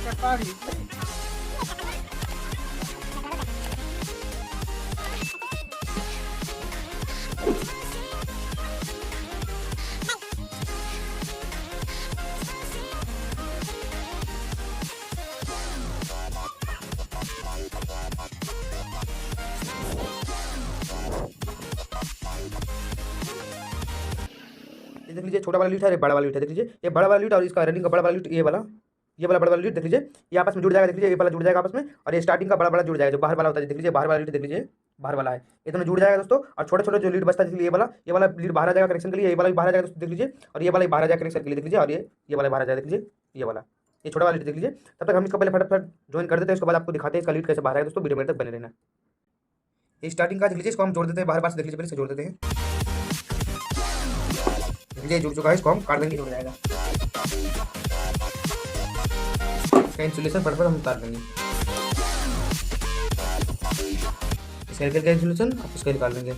ये देख लीजिए छोटा वाला लीट है, बड़ा वाला लीट है। देख लीजिए ये बड़ा वाला लीट और इसका रनिंग का बड़ा वाला लीट, ये वाला बड़ा वाला लीट देख लीजिए, ये आपस में जुड़ जाएगा। देख लीजिए ये वाला जुड़ जाएगा आपस में, और ये स्टार्टिंग का बड़ा बड़ा जुड़ जाएगा जो बाहर वाला होता है। देख लीजिए बाहर वाला लीट देख लीजिए, बाहर वाला है, ये दोनों जुड़ जाएगा दोस्तों। और छोटे छोटे जो लीड बचता है, ये वाला लीड बाहर आ जाएगा कनेक्शन के लिए, ये वाला भी बाहर आ जाएगा दोस्तों। देख लीजिए, और ये वाला भी बाहर आ जाएगा कनेक्शन के लिए। देख लीजिए, और ये वाला बाहर आ जाएगा। देख लीजिए ये वाला, ये छोटा वाला लीड देख लीजिए। तब तक हम इसको पहले फटाफट ज्वाइन कर देते हैं, उसके बाद आपको दिखाते हैं इसका लीड कैसे बाहर आएगा दोस्तों। वीडियो में तक बने रहना। ये स्टार्टिंग का देख लीजिए, इसको हम जोड़ देते हैं बाहर से। देख लीजिए पहले से जोड़ देते हैं। ये जुड़ चुका है, इसको हम काट देंगे, जुड़ जाएगा। इसका इंसुलेशन फटाफट हम उतार देंगे। इसका निकल गया इंसुलेशन, आप इसका निकाल लेंगे।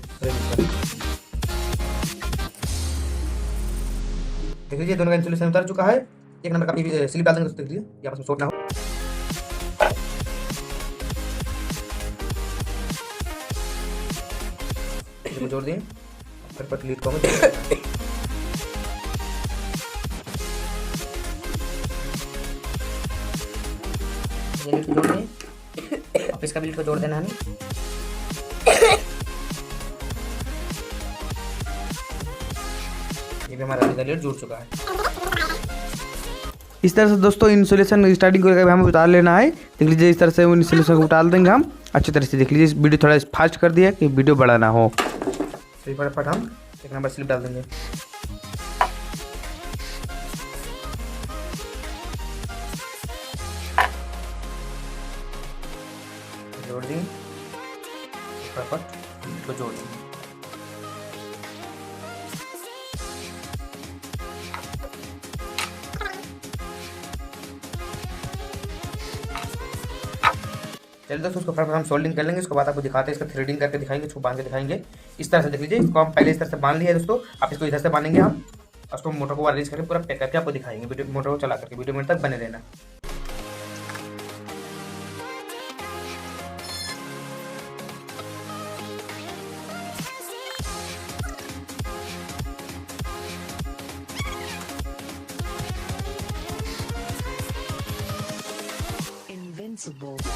देख लीजिए दोनों का इंसुलेशन उतार चुका है। एक नंबर का स्लिप डाल देंगे दोस्तों। देख लीजिए ये आपस में शॉर्ट ना हो। इसको जोड़ दें, फटाफट लीड को हम ये लीड को जोड़ दें। अब इसका भी लीड को जोड़ देना हमें। ये भी हमारा लीड जुड़ चुका है। इस तरह से दोस्तों इंसुलेशन स्टार्टिंग करके हमें उतार लेना है। देख लीजिए इस तरह से इंसुलेशन को उतार देंगे हम अच्छी तरह से। देख लीजिए वीडियो थोड़ा फास्ट कर दिया कि वीडियो बड़ा ना हो। तो फटाफट हम एक नंबर स्लिप डाल देंगे। जोड़ देंगे, फटाफट इसको जोड़ देंगे। चलिए दोस्तों उसको फटाफट हम सोल्डिंग कर लेंगे। उसके बाद आपको दिखाते हैं, इसका थ्रेडिंग करके दिखाएंगे, छुप बांध के दिखाएंगे। इस तरह से देख लीजिए, इसको हम पहले इस तरह से बांध लिया है दोस्तों। आप इसको इधर से बांधेंगे हम, और उसको मोटर को अरेंज करके पूरा पैक करके आपको दिखाएंगे। वीडियो मोटर को चला करके वीडियो में तक बने रहना। Invincible.